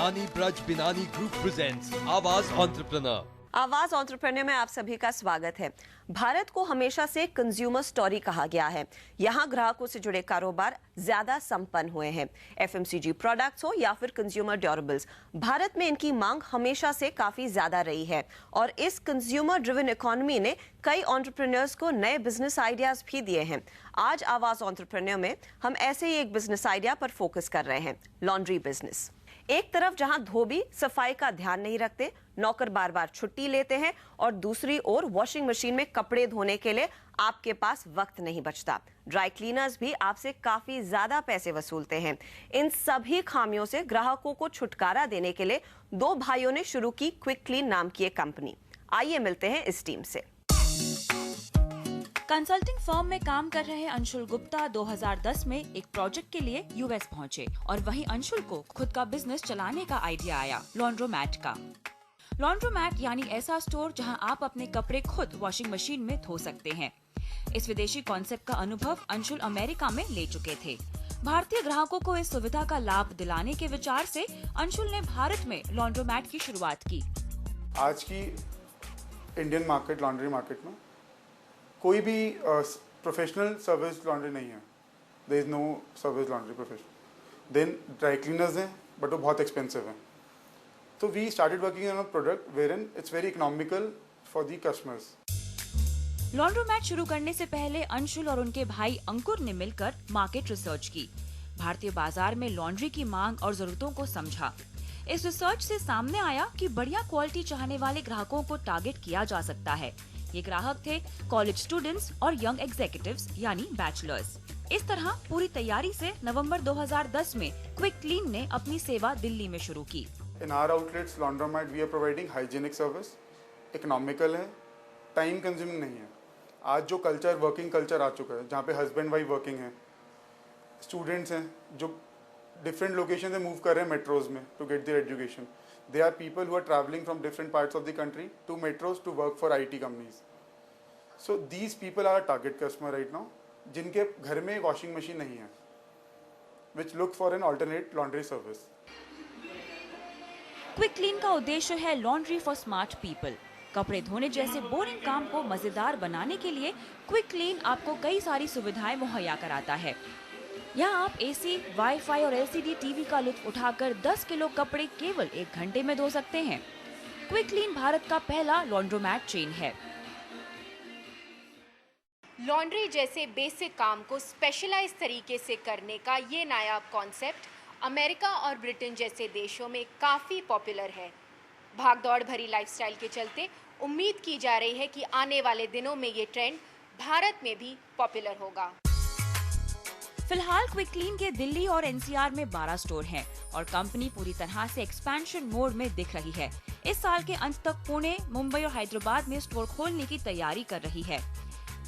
बिनानी ब्रज बिनानी group presents आवाज entrepreneur. आवाज entrepreneur में आप सभी का स्वागत है। भारत को हमेशा से कंज्यूमर स्टोरी कहा गया है। यहाँ ग्राहकों से जुड़े कारोबार ज्यादा संपन्न हुए हैं। एफएमसीजी प्रोडक्ट्स हो या फिर कंज्यूमर ड्यूरेबल्स, भारत में इनकी मांग हमेशा से काफी ज्यादा रही है और इस कंज्यूमर ड्रिवन इकोनॉमी ने कई एंटरप्रेन्योर्स को नए बिजनेस आइडियाज भी दिए हैं। आज आवाज एंटरप्रेन्योर में हम ऐसे ही एक बिजनेस आइडिया पर फोकस कर रहे हैं, लॉन्ड्री बिजनेस। एक तरफ जहां धोबी सफाई का ध्यान नहीं रखते, नौकर बार बार छुट्टी लेते हैं और दूसरी ओर वॉशिंग मशीन में कपड़े धोने के लिए आपके पास वक्त नहीं बचता। ड्राई क्लीनर्स भी आपसे काफी ज्यादा पैसे वसूलते हैं। इन सभी खामियों से ग्राहकों को छुटकारा देने के लिए दो भाइयों ने शुरू की क्विक क्लीन नाम की एक कंपनी। आइए मिलते हैं इस टीम से। कंसल्टिंग फर्म में काम कर रहे अंशुल गुप्ता 2010 में एक प्रोजेक्ट के लिए यूएस पहुंचे और वहीं अंशुल को खुद का बिजनेस चलाने का आइडिया आया, लॉन्ड्रोमैट का। लॉन्ड्रोमैट यानी ऐसा स्टोर जहां आप अपने कपड़े खुद वॉशिंग मशीन में धो सकते हैं। इस विदेशी कॉन्सेप्ट का अनुभव अंशुल अमेरिका में ले चुके थे। भारतीय ग्राहकों को इस सुविधा का लाभ दिलाने के विचार से अंशुल ने भारत में लॉन्ड्रोमैट की शुरुआत की। आज की इंडियन मार्केट, लॉन्ड्री मार्केट में कोई भी प्रोफेशनल सर्विस लॉन्ड्री नहीं है। There is no service laundry profession. Then dry cleaners हैं बट वो बहुत एक्सपेंसिव हैं। तो we started working on a product wherein it's very economical for the customers. Laundromat शुरू करने से पहले अंशुल और उनके भाई अंकुर ने मिलकर मार्केट रिसर्च की। भारतीय बाजार में लॉन्ड्री की मांग और जरूरतों को समझा। इस रिसर्च से सामने आया कि बढ़िया क्वालिटी चाहने वाले ग्राहकों को टारगेट किया जा सकता है। ये ग्राहक थे कॉलेज स्टूडेंट्स और यंग एग्जीक्यूटिव्स यानी बैचलर्स। इस तरह पूरी तैयारी से नवंबर 2010 में क्विक क्लीन ने अपनी सेवा दिल्ली में शुरू की। In our outlets laundromat we are providing hygienic service, economical है, टाइम कंज्यूमिंग नहीं है। आज जो कल्चर, वर्किंग कल्चर आ चुका है, जहाँ पे हस्बैंड वाइफ वर्किंग है, स्टूडेंट्स हैं जो डिफरेंट लोकेशन से मूव कर रहे हैं मेट्रोज में to get their education. They are people who are traveling from different parts of the country to metros to work for IT companies. So these people are our target customer right now, जिनके घर में washing machine नहीं है, which look for an alternate laundry service. Quick clean का उद्देश्य है laundry for smart people. कपड़े धोने जैसे बोरिंग काम को मजेदार बनाने के लिए क्विक क्लीन आपको कई सारी सुविधाएं मुहैया कराता है। यहाँ आप एसी, वाईफाई और एलसीडी टीवी का लुत्फ उठाकर 10 किलो कपड़े केवल 1 घंटे में धो सकते हैं। क्विक क्लीन भारत का पहला लॉन्ड्रोमैट चेन है। लॉन्ड्री जैसे बेसिक काम को स्पेशलाइज तरीके से करने का ये नायाब कॉन्सेप्ट अमेरिका और ब्रिटेन जैसे देशों में काफ़ी पॉपुलर है। भागदौड़ भरी लाइफस्टाइल के चलते उम्मीद की जा रही है कि आने वाले दिनों में ये ट्रेंड भारत में भी पॉपुलर होगा। फिलहाल क्विक क्लीन के दिल्ली और एनसीआर में 12 स्टोर हैं और कंपनी पूरी तरह से एक्सपेंशन मोड में दिख रही है। इस साल के अंत तक पुणे, मुंबई और हैदराबाद में स्टोर खोलने की तैयारी कर रही है।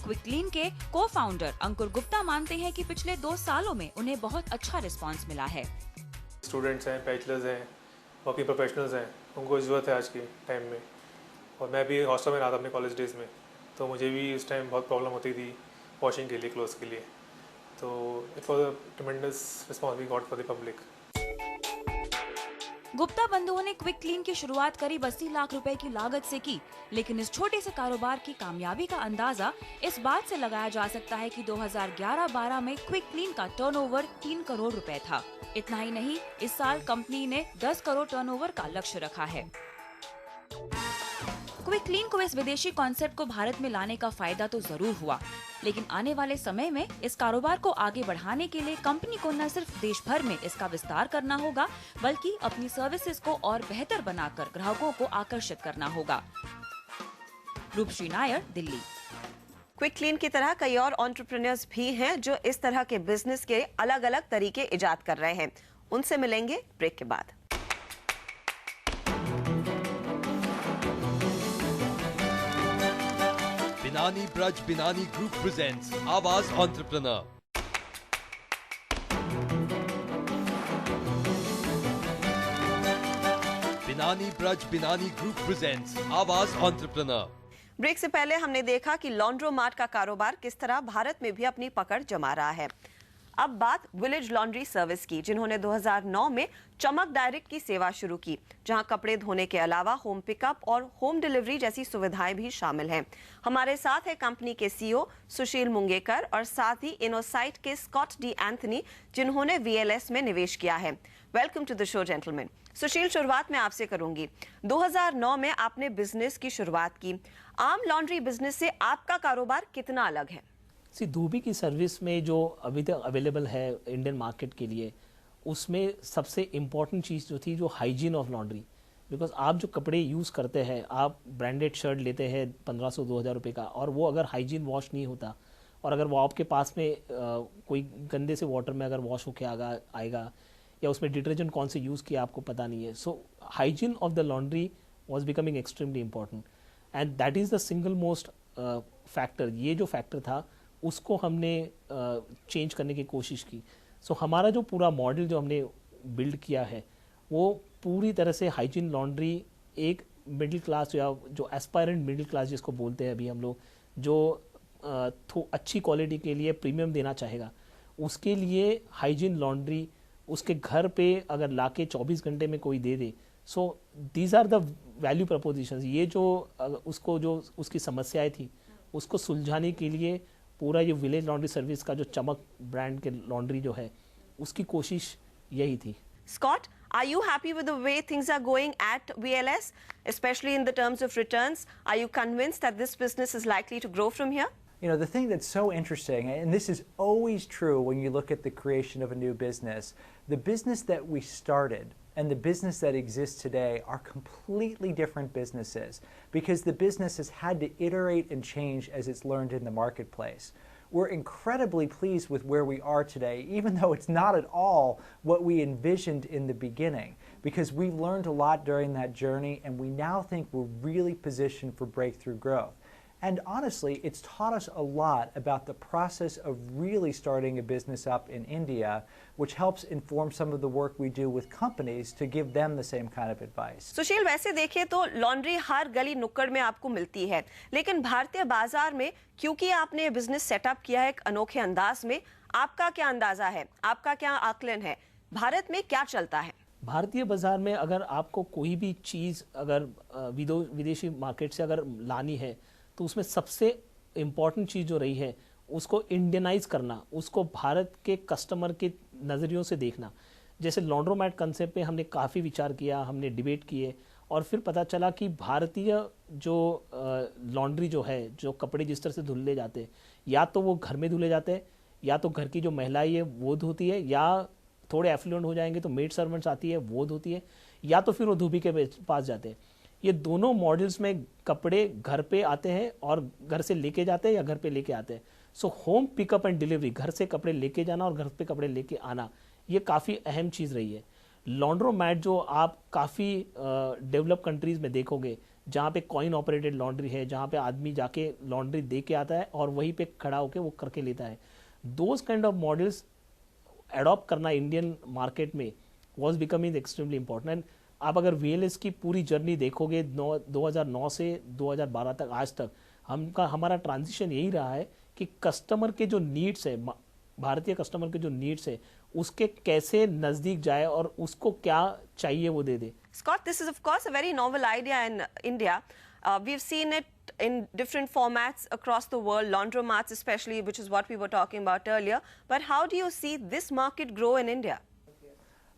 क्विक क्लीन के को-फाउंडर अंकुर गुप्ता मानते हैं कि पिछले 2 सालों में उन्हें बहुत अच्छा रिस्पांस मिला है। स्टूडेंट्स हैं, बैचलर्स हैं, वर्किंग प्रोफेशनल्स हैं, उनको जरूरत है आज के टाइम में। और मैं भी हॉस्टल में रहा था अपने कॉलेज डेज में, तो मुझे भी उस टाइम बहुत प्रॉब्लम होती थी वॉशिंग के लिए, क्लोथ्स के लिए। तो it was a tremendous response we got for the public. Gupta बंधुओं ने क्विक क्लीन की शुरुआत करीब 80 लाख रुपए की लागत से की, लेकिन इस छोटे से कारोबार की कामयाबी का अंदाजा इस बात से लगाया जा सकता है कि 2011-12 में क्विक क्लीन का टर्नओवर 3 करोड़ रुपए था। इतना ही नहीं, इस साल कंपनी ने 10 करोड़ टर्नओवर का लक्ष्य रखा है। क्विक क्लीन को इस विदेशी कॉन्सेप्ट को भारत में लाने का फायदा तो जरूर हुआ, लेकिन आने वाले समय में इस कारोबार को आगे बढ़ाने के लिए कंपनी को न सिर्फ देश भर में इसका विस्तार करना होगा, बल्कि अपनी सर्विसेज को और बेहतर बनाकर ग्राहकों को आकर्षित करना होगा। रूपश्री नायर, दिल्ली। क्विक क्लीन की तरह कई और एंटरप्रेन्योर्स भी हैं जो इस तरह के बिजनेस के अलग अलग तरीके इजाद कर रहे हैं। उनसे मिलेंगे ब्रेक के बाद। बिनानी ब्रज बिनानी ग्रुप प्रेजेंट्स आवाज एंटरप्रेन्योर। बिनानी ब्रज बिनानी ग्रुप प्रेजेंट्स आवाज एंटरप्रेन्योर। ब्रेक से पहले हमने देखा कि लॉन्ड्रोमार्ट का कारोबार किस तरह भारत में भी अपनी पकड़ जमा रहा है। अब बात विलेज लॉन्ड्री सर्विस की, जिन्होंने 2009 में चमक डायरेक्ट की सेवा शुरू की, जहां कपड़े धोने के अलावा होम पिकअप और होम डिलीवरी जैसी सुविधाएं भी शामिल हैं। हमारे साथ है कंपनी के सीईओ सुशील मुंगेकर और साथ ही इनोसाइट के स्कॉट डी एंथनी, जिन्होंने वीएलएस में निवेश किया है। Welcome to the show gentleman. Sushil, शुरुआत मैं आपसे करूंगी। 2009 में आपने बिजनेस की शुरुआत की। आम लॉन्ड्री बिजनेस से आपका कारोबार कितना अलग है? धोबी की सर्विस में जो अभी तक अवेलेबल है इंडियन मार्केट के लिए, उसमें सबसे इम्पॉर्टेंट चीज़ जो थी, जो हाइजीन ऑफ लॉन्ड्री। बिकॉज आप जो कपड़े यूज़ करते हैं, आप ब्रांडेड शर्ट लेते हैं 1500-2000 रुपये का, और वो अगर हाइजीन वॉश नहीं होता, और अगर वो आपके पास में कोई गंदे से वाटर में अगर वॉश होके आएगा या उसमें डिटर्जेंट कौन से यूज़ किया आपको पता नहीं है। So hygiene of the laundry was becoming extremely important, and that is the single most factor. ये जो फैक्टर था उसको हमने चेंज करने की कोशिश की। सो हमारा जो पूरा मॉडल जो हमने बिल्ड किया है, वो पूरी तरह से हाइजीन लॉन्ड्री एक मिडिल क्लास या जो एस्पायरेंट मिडिल क्लास जिसको बोलते हैं अभी हम लोग, जो अच्छी क्वालिटी के लिए प्रीमियम देना चाहेगा, उसके लिए हाइजीन लॉन्ड्री उसके घर पे अगर लाके 24 घंटे में कोई दे दे। So these are the value propositions. ये जो उसको जो उसकी समस्याएं थी उसको सुलझाने के लिए पूरा ये विलेज लॉन्ड्री सर्विस का जो चमक ब्रांड के लॉन्ड्री जो है, उसकी कोशिश यही थी। Scott, are you happy with the way things are going at VLS, especially in the terms of returns? Are you convinced that this business is likely to grow from here? You know, the thing that's so interesting, and this is always true when you look at the creation of a new business, the business that we started and the business that exists today are completely different businesses, because the business has had to iterate and change as it's learned in the marketplace. We're incredibly pleased with where we are today, even though it's not at all what we envisioned in the beginning, because we've learned a lot during that journey, and we now think we're really positioned for breakthrough growth. And honestly, it's taught us a lot about the process of really starting a business up in India, which helps inform some of the work we do with companies to give them the same kind of advice. सुशील, वैसे देखें तो laundry हर गली नुक्कड़ में आपको मिलती है, लेकिन भारतीय बाजार में क्योंकि आपने बिजनेस सेटअप किया है एक अनोखे अंदाज में, आपका क्या अंदाजा है, आपका क्या आकलन है, भारत में क्या चलता है? भारतीय बाजार में अगर आपको कोई भी चीज़ अगर विदेशी मार्केट से अगर लानी है, तो उसमें सबसे इम्पॉर्टेंट चीज़ जो रही है उसको इंडियनाइज करना, उसको भारत के कस्टमर के नज़रियों से देखना। जैसे लॉन्ड्रोमैट कंसेप्ट पे हमने काफ़ी विचार किया, हमने डिबेट किए, और फिर पता चला कि भारतीय जो लॉन्ड्री जो है, जो कपड़े जिस तरह से धुले जाते हैं, या तो वो घर में धुले जाते हैं, या तो घर की जो महिलाएं है वो धोती है, या थोड़े एफ्लुएंट हो जाएंगे तो मेड सर्वेंट्स आती है वो धोती है, या तो फिर वो धोबी के पास जाते हैं। ये दोनों मॉडल्स में कपड़े घर पे आते हैं और घर से लेके जाते हैं या घर पे लेके आते हैं। So home pickup and delivery, घर से कपड़े लेके जाना और घर पे कपड़े लेके आना, ये काफ़ी अहम चीज़ रही है। लॉन्ड्रोमैट जो आप काफ़ी डेवलप कंट्रीज़ में देखोगे, जहाँ पे कॉइन ऑपरेटेड लॉन्ड्री है, जहाँ पे आदमी जाके लॉन्ड्री दे के आता है और वहीं पे खड़ा होकर वो करके लेता है, those kind of models adopt करना इंडियन मार्केट में was becoming extremely important. And आप अगर वीएलएस की पूरी जर्नी देखोगे 2009 से 2012 तक आज तक, हमारा ट्रांजिशन यही रहा है कि कस्टमर के जो नीड्स है, भारतीय कस्टमर के जो नीड्स है, उसके कैसे नज़दीक जाए और उसको क्या चाहिए वो दे दे। Scott, this is of course a very novel idea in India. We've seen it in different formats across the world, laundromats especially, which is what we were talking about earlier. But how do you see this market grow in India?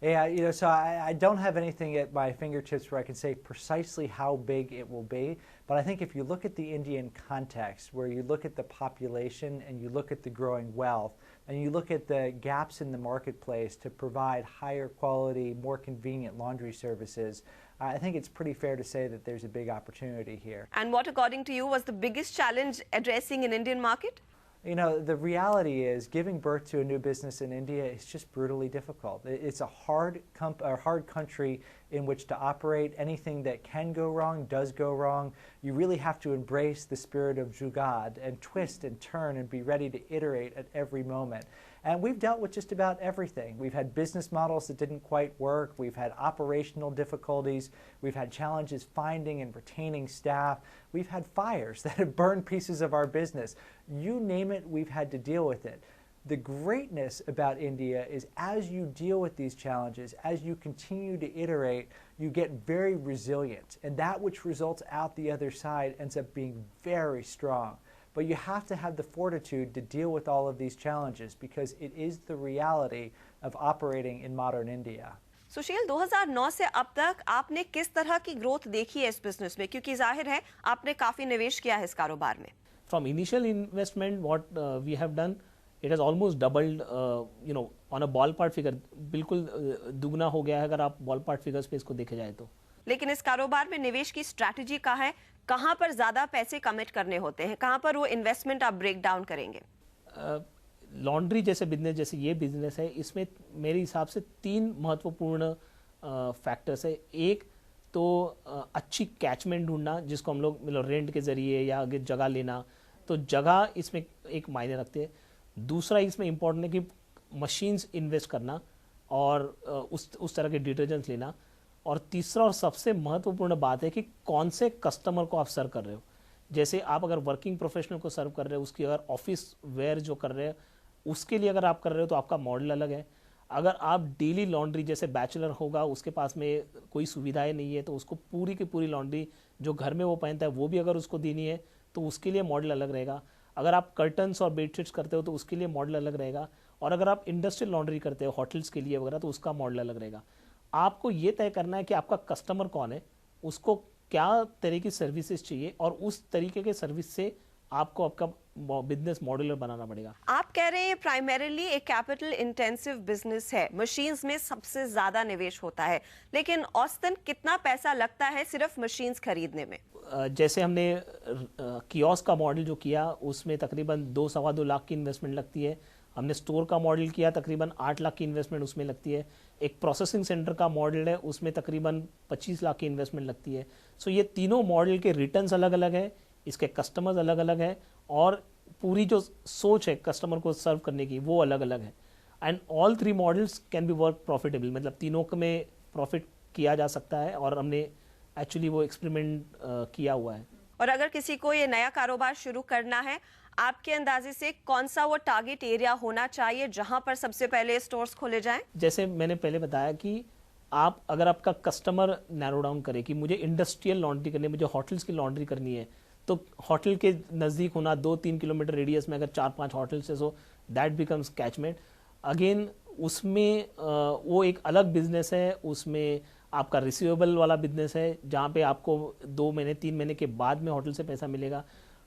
Yeah, you know, so I don't have anything at my fingertips where I can say precisely how big it will be, but I think if you look at the Indian context, where you look at the population and you look at the growing wealth, and you look at the gaps in the marketplace to provide higher quality, more convenient laundry services, I think it's pretty fair to say that there's a big opportunity here. And what, according to you, was the biggest challenge addressing an Indian market? You know, the reality is giving birth to a new business in India is just brutally difficult. It's a hard country in which to operate. Anything that can go wrong does go wrong. You really have to embrace the spirit of Jugad and twist and turn and be ready to iterate at every moment. And we've dealt with just about everything. We've had business models that didn't quite work. We've had operational difficulties. We've had challenges finding and retaining staff. We've had fires that have burned pieces of our business. You name it, we've had to deal with it. The greatness about India is as you deal with these challenges, as you continue to iterate, you get very resilient. And that which results out the other side ends up being very strong. But you have to have the fortitude to deal with all of these challenges because it is the reality of operating in modern India. सुशील, 2009 से अब तक आपने किस तरह की growth देखी है इस बिजनेस में, क्योंकि जाहिर है आपने काफी निवेश किया है इस कारोबार में? From initial investment, what we have done, it has almost doubled, on a ballpark figure, बिल्कुल दुगना हो गया है अगर आप ballpark figures पे इसको देखे जाए तो. लेकिन इस कारोबार में निवेश की स्ट्रैटेजी क्या है? कहां पर ज्यादा पैसे कमिट करने होते हैं? कहां पर वो इन्वेस्टमेंट आप ब्रेक डाउन करेंगे? लॉन्ड्री जैसे बिजनेस, जैसे ये बिजनेस है, इसमें मेरे हिसाब से 3 महत्वपूर्ण फैक्टर्स है. एक तो अच्छी कैचमेंट ढूंढना, जिसको हम लोग रेंट के जरिए या आगे जगह लेना, तो जगह इसमें एक मायने रखते हैं. दूसरा इसमें इम्पोर्टेंट है कि मशीन्स इन्वेस्ट करना और उस तरह के डिटर्जेंट्स लेना. और तीसरा और सबसे महत्वपूर्ण बात है कि कौन से कस्टमर को आप सर्व कर रहे हो. जैसे आप अगर वर्किंग प्रोफेशनल को सर्व कर रहे हो, उसकी अगर ऑफिस वेयर जो कर रहे हो उसके लिए अगर आप कर रहे हो तो आपका मॉडल अलग है. अगर आप डेली लॉन्ड्री, जैसे बैचलर होगा उसके पास में कोई सुविधाएं नहीं है, तो उसको पूरी की पूरी लॉन्ड्री जो घर में वो पहनता है वो भी अगर उसको देनी है तो उसके लिए मॉडल अलग रहेगा. अगर आप कर्टन्स और बेडशीट्स करते हो तो उसके लिए मॉडल अलग रहेगा. और अगर आप इंडस्ट्रियल लॉन्ड्री करते हो होटल्स के लिए वगैरह तो उसका मॉडल अलग रहेगा. आपको ये तय करना है कि आपका कस्टमर कौन है, उसको क्या तरह की सर्विसेज चाहिए और उस तरीके के सर्विस से आपको आपका बिजनेस मॉड्यूलर बनाना पड़ेगा. आप कह रहे हैं प्राइमरीली एक कैपिटल इंटेंसिव बिजनेस है, मशीन्स में सबसे ज्यादा निवेश होता है, लेकिन औसतन कितना पैसा लगता है सिर्फ मशीन्स खरीदने में? जैसे हमने कियोस्क का मॉडल जो किया उसमें तकरीबन 2-2.25 लाख की इन्वेस्टमेंट लगती है. हमने स्टोर का मॉडल किया, तकरीबन 8 लाख की इन्वेस्टमेंट उसमें लगती है. एक प्रोसेसिंग सेंटर का मॉडल है, उसमें तकरीबन 25 लाख की इन्वेस्टमेंट लगती है. सो ये तीनों मॉडल के रिटर्न्स अलग अलग है, इसके कस्टमर्स अलग अलग हैं और पूरी जो सोच है कस्टमर को सर्व करने की वो अलग अलग है. And all 3 models can be work profitable, मतलब तीनों में प्रॉफिट किया जा सकता है और हमने एक्चुअली वो एक्सपेरिमेंट किया हुआ है. और अगर किसी को ये नया कारोबार शुरू करना है, आपके अंदाजे से कौन सा वो टारगेट एरिया होना चाहिए जहां पर सबसे पहले स्टोर्स खोले जाएं? जैसे मैंने पहले बताया कि आप अगर आपका कस्टमर नैरो डाउन करे कि मुझे इंडस्ट्रियल लॉन्ड्री करनी है, मुझे होटल्स की लॉन्ड्री करनी है, तो होटल के नज़दीक होना 2-3 किलोमीटर रेडियस में अगर 4-5 होटल्स है so that becomes catchment. Again उसमें वो एक अलग बिजनेस है, उसमें आपका रिसीवेबल वाला बिजनेस है जहाँ पे आपको 2 महीने 3 महीने के बाद में होटल से पैसा मिलेगा.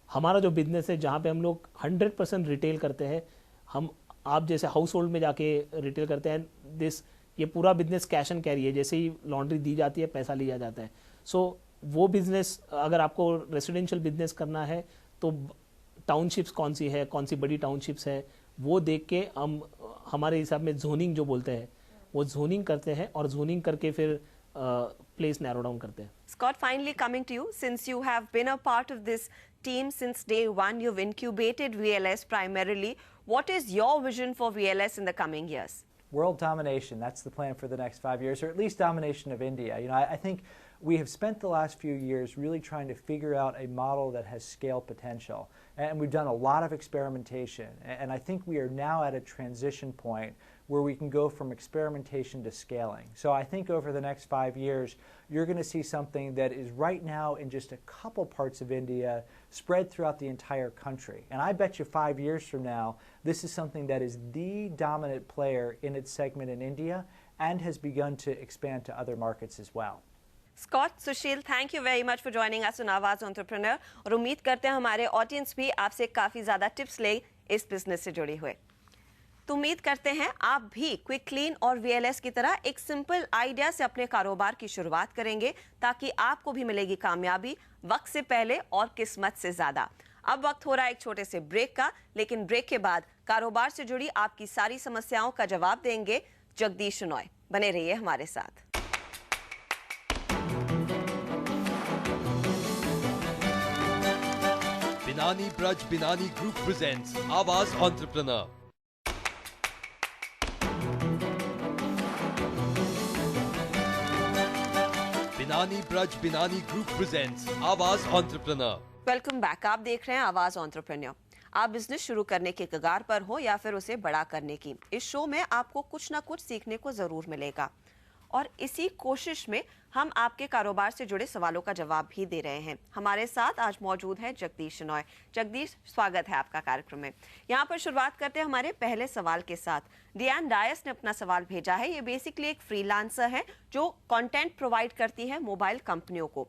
हमारा जो बिजनेस है जहाँ पे हम लोग 100% रिटेल करते हैं, आप जैसे हाउस होल्ड में जाके रिटेल करते हैं, ये पूरा बिजनेस कैश एंड कैरी है. जैसे ही लॉन्ड्री दी जाती है पैसा लिया जाता है. सो वो बिजनेस, अगर आपको रेसिडेंशियल बिजनेस करना है तो टाउनशिप्स कौन सी है, कौन सी बड़ी टाउनशिप्स है, वो देख के हम हमारे हिसाब में जोनिंग जो बोलते हैं वो जोनिंग करते हैं और जोनिंग करके फिर प्लेस नैरो डाउन करते हैं. Scott, finally coming to you, since you have been a part of this team since day one, you've incubated VLS primarily. What is your vision for VLS in the coming years? World domination, that's the plan for the next 5 years, or at least domination of India. I think we have spent the last few years really trying to figure out a model that has scale potential. And we've done a lot of experimentation. And I think we are now at a transition point where we can go from experimentation to scaling. So I think over the next 5 years, you're going to see something that is right now in just a couple parts of India spread throughout the entire country. And I bet you 5 years from now, this is something that is the dominant player in its segment in India and has begun to expand to other markets as well. Scott, Sushil, thank you very much for joining us on Awaaz Entrepreneur. और उम्मीद करते हैं हमारे audience भी आपसे काफ़ी ज़्यादा tips ले इस बिजनेस से जुड़े हुए. तो उम्मीद करते हैं आप भी क्विक क्लीन और VLS की तरह एक सिंपल आइडिया से अपने कारोबार की शुरुआत करेंगे ताकि आपको भी मिलेगी कामयाबी वक्त से पहले और किस्मत से ज़्यादा. अब वक्त हो रहा है एक छोटे से ब्रेक का, लेकिन ब्रेक के बाद कारोबार से जुड़ी आपकी सारी समस्याओं का जवाब देंगे जगदीश शनॉय. बने रहिए हमारे साथ. Binani Braj Binani Group presents Awaaz Entrepreneur. Binani Braj Binani Group presents Awaaz Entrepreneur. Welcome back. आप देख रहे हैं आवाज एंटरप्रेन्योर. आप बिजनेस शुरू करने के कगार पर हो या फिर उसे बड़ा करने की, इस शो में आपको कुछ ना कुछ सीखने को जरूर मिलेगा और इसी कोशिश में हम आपके कारोबार से जुड़े सवालों का जवाब भी दे रहे हैं। हमारे साथ आज मौजूद है जगदीश शनॉय। जगदीश, स्वागत है आपका कार्यक्रम में। यहाँ पर शुरुआत करते हैं हमारे पहले सवाल के साथ। डियान डायस ने अपना सवाल भेजा है। ये बेसिकली एक फ्रीलांसर है जो कंटेंट प्रोवाइड करती है मोबाइल कंपनियों को।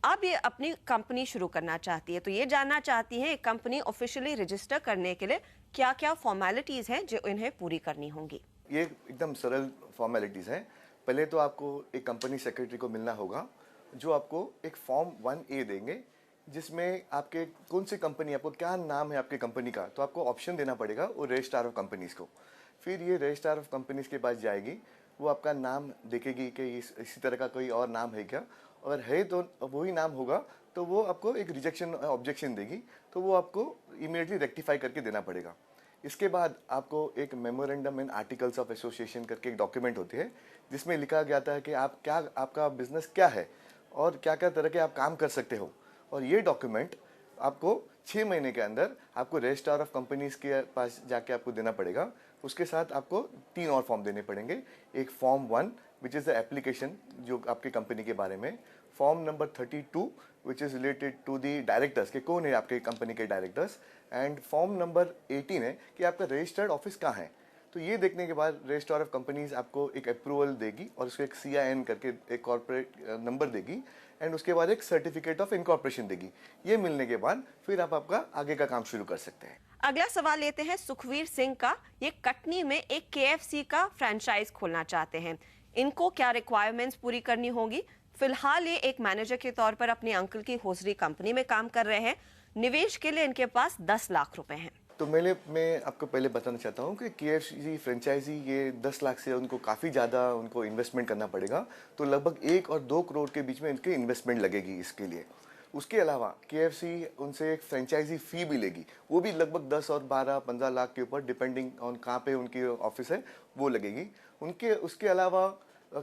अब ये अपनी कंपनी शुरू करना चाहती है, तो ये जानना चाहती है एक कंपनी ऑफिशियली रजिस्टर करने के लिए क्या क्या फॉर्मेलिटीज हैं जो इन्हें पूरी करनी होंगी। ये एकदम सरल फॉर्मेलिटीज़ हैं। पहले तो आपको एक कंपनी सेक्रेटरी को मिलना होगा जो आपको एक फॉर्म 1A देंगे जिसमें आपके कौन सी कंपनी, आपको क्या नाम है आपके कंपनी का, तो आपको ऑप्शन देना पड़ेगा वो रजिस्ट्रार ऑफ कंपनीज़ को। फिर ये रजिस्ट्रार ऑफ कंपनीज़ के पास जाएगी, वो आपका नाम देखेगी कि इसी तरह का कोई और नाम है क्या, अगर है तो वही नाम होगा तो वो आपको एक रिजेक्शन ऑब्जेक्शन देगी, तो वो आपको इमीडिएटली रेक्टिफाई करके देना पड़ेगा। इसके बाद आपको एक memorandum and articles of association करके एक डॉक्यूमेंट होती है जिसमें लिखा गया था कि आप क्या, आपका बिजनेस क्या है और क्या क्या तरह के आप काम कर सकते हो। और ये डॉक्यूमेंट आपको 6 महीने के अंदर आपको रजिस्ट्रार ऑफ कंपनीज के पास जाके आपको देना पड़ेगा। उसके साथ आपको 3 और फॉर्म देने पड़ेंगे। एक form 1 which is the application जो आपके कंपनी के बारे में, form number 32 which is related to the directors के कौन है आपके कंपनी के डायरेक्टर्स, एंड फॉर्म नंबर 18 है कि आपका रजिस्टर्ड ऑफिस कहाँ है। तो ये देखने के बाद रजिस्ट्रार ऑफ कंपनीज आपको एक अप्रूवल देगी और उसको एक CIN करके एक कॉर्पोरेट नंबर देगी एंड उसके बाद एक सर्टिफिकेट ऑफ इनकॉर्पोरेशन देगी। ये मिलने के बाद फिर आप आपका आगे का काम शुरू कर सकते हैं। अगला सवाल लेते हैं सुखवीर सिंह का। ये कटनी में एक KFC का फ्रेंचाइज खोलना चाहते हैं। इनको क्या रिक्वायरमेंट्स पूरी करनी होगी? फिलहाल ये एक मैनेजर के तौर पर अपने अंकल की होजरी कंपनी में काम कर रहे हैं। निवेश के लिए इनके पास 10 लाख रुपए हैं। तो मैं आपको पहले बताना चाहता हूँ कि KFC फ्रेंचाइजी ये 10 लाख से उनको काफ़ी ज़्यादा उनको इन्वेस्टमेंट करना पड़ेगा, तो लगभग 1 और 2 करोड़ के बीच में इनकी इन्वेस्टमेंट लगेगी इसके लिए। उसके अलावा KFC उनसे एक फ्रेंचाइजी फ़ी भी लेगी, वो भी लगभग 10 और 12-15 लाख के ऊपर डिपेंडिंग ऑन कहाँ पे उनकी ऑफिस है वो लगेगी। उसके अलावा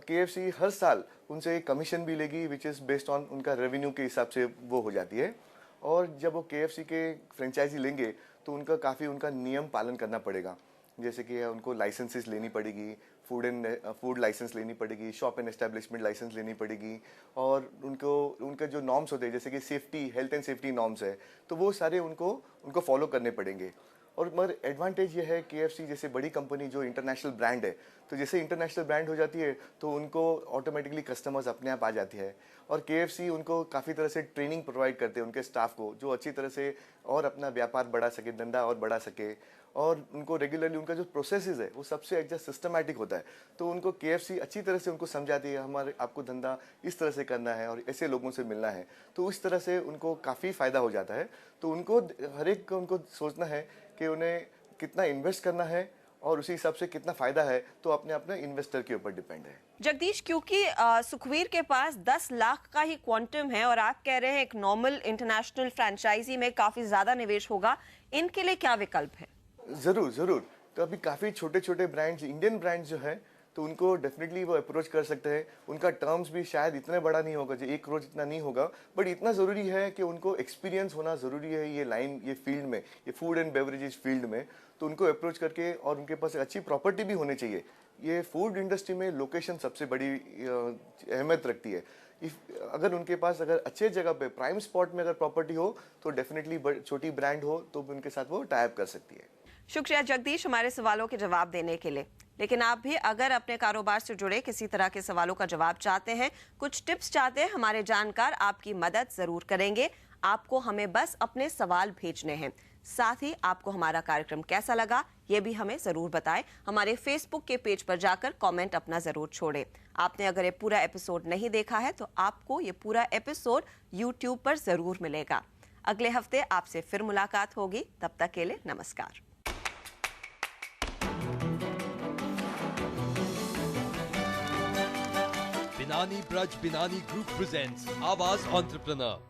KFC हर साल उनसे एक कमीशन भी लेगी विच इज़ बेस्ड ऑन उनका रेवेन्यू के हिसाब से वो हो जाती है। और जब वो KFC के फ्रेंचाइजी लेंगे तो उनका नियम पालन करना पड़ेगा, जैसे कि उनको लाइसेंसेस लेनी पड़ेगी, फूड लाइसेंस लेनी पड़ेगी, शॉप एंड एस्टेब्लिशमेंट लाइसेंस लेनी पड़ेगी, और उनके जो नॉर्म्स होते हैं जैसे कि safety, health and safety norms है, तो वो सारे उनको फॉलो करने पड़ेंगे। और मगर एडवांटेज ये है KFC जैसे बड़ी कंपनी जो इंटरनेशनल ब्रांड है, तो जैसे इंटरनेशनल ब्रांड हो जाती है तो उनको ऑटोमेटिकली कस्टमर्स अपने आप आ जाती है। और KFC उनको काफ़ी तरह से ट्रेनिंग प्रोवाइड करते हैं उनके स्टाफ को, जो अच्छी तरह से और अपना व्यापार बढ़ा सके, धंधा और बढ़ा सके। और उनको रेगुलरली उनका जो प्रोसेसेस है वो सबसे एडजस्ट सिस्टमैटिक होता है, तो उनको KFC अच्छी तरह से उनको समझाती है आपको धंधा इस तरह से करना है और ऐसे लोगों से मिलना है, तो इस तरह से उनको काफ़ी फ़ायदा हो जाता है। तो उनको हर एक को उनको सोचना है कि उन्हें कितना इन्वेस्ट करना है और उसी हिसाब से कितना फ़ायदा है, तो अपने इन्वेस्टर के ऊपर डिपेंड है। जगदीश, क्योंकि सुखवीर के पास 10 लाख का ही क्वांटम है और आप कह रहे हैं एक नॉर्मल इंटरनेशनल फ्रेंचाइजी में काफ़ी ज़्यादा निवेश होगा, इनके लिए क्या विकल्प है? ज़रूर। तो अभी काफ़ी छोटे ब्रांड्स, इंडियन ब्रांड्स जो है, तो उनको डेफिनेटली वो अप्रोच कर सकते हैं। उनका टर्म्स भी शायद इतना बड़ा नहीं होगा, जो 1 करोड़ इतना नहीं होगा, बट इतना ज़रूरी है कि उनको एक्सपीरियंस होना ज़रूरी है ये फील्ड में, ये फूड एंड बेवरेजेस फील्ड में। तो उनको अप्रोच करके, और उनके पास एक अच्छी प्रॉपर्टी भी होनी चाहिए। ये फूड इंडस्ट्री में लोकेशन सबसे बड़ी अहमियत रखती है। अगर उनके पास अच्छे जगह पे प्राइम स्पॉट में अगर प्रॉपर्टी हो तो डेफिनेटली छोटी ब्रांड हो तो उनके साथ वो टाई अप कर सकती है। शुक्रिया जगदीश हमारे सवालों के जवाब देने के लिए। लेकिन आप भी अगर अपने कारोबार से जुड़े किसी तरह के सवालों का जवाब चाहते हैं, कुछ टिप्स चाहते हैं, हमारे जानकार आपकी मदद जरूर करेंगे। आपको हमें बस अपने सवाल भेजने हैं। साथ ही आपको हमारा कार्यक्रम कैसा लगा ये भी हमें जरूर बताएं। हमारे फेसबुक के पेज पर जाकर कमेंट अपना जरूर छोड़ें। आपने अगर ये पूरा एपिसोड नहीं देखा है तो आपको ये पूरा एपिसोड YouTube पर जरूर मिलेगा। अगले हफ्ते आपसे फिर मुलाकात होगी, तब तक के लिए नमस्कार। बिनानी ब्रज बिनानी ग्रुप प्रेजेंट्स आवाज एंटरप्रेन्योर।